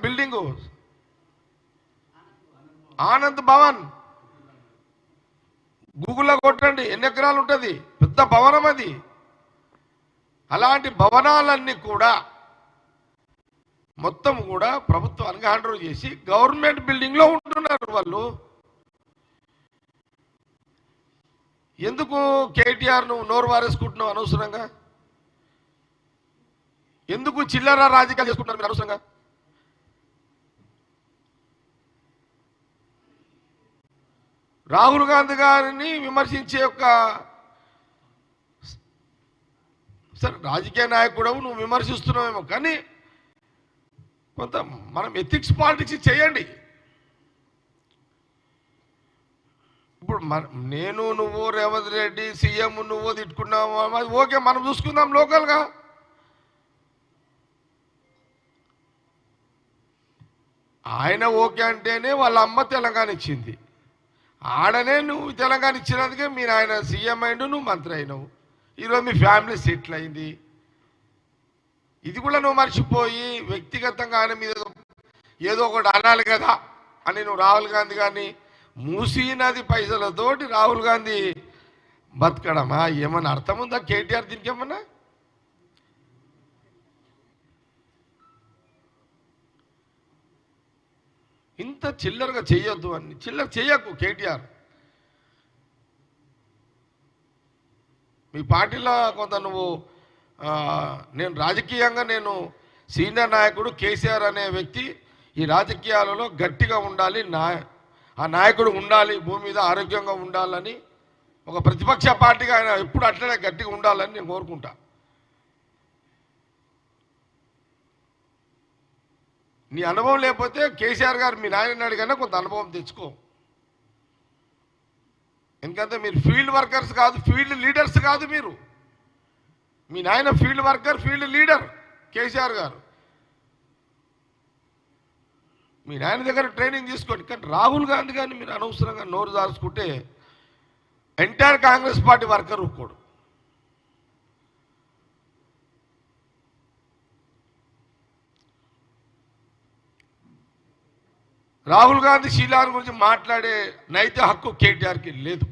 Building Anand Bhavan గూగుల్లో కొట్టండి, ఎన్ని ఎకరాలు ఉంటుంది, పెద్ద భవనం అది. అలాంటి భవనాలన్నీ కూడా మొత్తం కూడా ప్రభుత్వానికి హ్యాండ్ ఓవర్ చేసి గవర్నమెంట్ బిల్డింగ్లో ఉంటున్నారు వాళ్ళు. ఎందుకు కేటీఆర్ నువ్వు నోరు వారేసుకుంటున్నావు అనవసరంగా? ఎందుకు చిల్లర రాజకీయాలు చేసుకుంటున్నారు మీరు అనవసరంగా? రాహుల్ గాంధీ గారిని విమర్శించే ఒక సరే రాజకీయ నాయకుడు నువ్వు విమర్శిస్తున్నావేమో, కానీ కొంత మనం ఎథిక్స్ పాలిటిక్స్ చేయండి. ఇప్పుడు నేను నువ్వు రేవంత్ రెడ్డి సీఎం నువ్వు తిట్టుకున్నావు, అది ఓకే, మనం చూసుకుందాం లోకల్గా. ఆయన ఓకే అంటేనే వాళ్ళ అమ్మ తెలంగాణ ఇచ్చింది, ఆడనే నువ్వు తెలంగాణ ఇచ్చినందుకే మీరు ఆయన సీఎం అయిండు, నువ్వు మంత్రి అయినావు, ఈరోజు మీ ఫ్యామిలీ సెటిల్ అయింది. ఇది కూడా నువ్వు మర్చిపోయి వ్యక్తిగతంగా ఆయన మీద ఏదో ఒకటి అనాలి కదా అని నువ్వు రాహుల్ గాంధీ గారిని మూసీ నది పైసలతోటి రాహుల్ గాంధీ బతకడమా? ఏమన్నా అర్థం ఉందా కేటీఆర్ దీనికి? ఏమన్నా ఇంత చిల్లరగా చెయ్యొద్దు అని, చిల్లర చెయ్యకు కేటీఆర్. మీ పార్టీలో కొంత నువ్వు నేను రాజకీయంగా నేను సీనియర్ నాయకుడు కేసీఆర్ అనే వ్యక్తి ఈ రాజకీయాలలో గట్టిగా ఉండాలి, ఆ నాయకుడు ఉండాలి, భూమి మీద ఆరోగ్యంగా ఉండాలని ఒక ప్రతిపక్ష పార్టీగా ఆయన ఎప్పుడు అట్లనే గట్టిగా ఉండాలని నేను కోరుకుంటా. నీ అనుభవం లేకపోతే కేసీఆర్ గారు మీ నాయనని అడిగినా కొంత అనుభవం తెచ్చుకో. ఎందుకంటే మీరు ఫీల్డ్ వర్కర్స్ కాదు, ఫీల్డ్ లీడర్స్ కాదు. మీరు మీ నాయన field worker, field leader KCR గారు. మీ నాయన దగ్గర ట్రైనింగ్ తీసుకోండి. కానీ రాహుల్ గాంధీ గారిని మీరు అనవసరంగా నోరు దాల్చుకుంటే ఎంటైర్ కాంగ్రెస్ పార్టీ వర్కర్ ఒప్పుకోడు. రాహుల్ గాంధీ శీలాన్ని గురించి మాట్లాడే నైతిక హక్కు కేటీఆర్కి లేదు.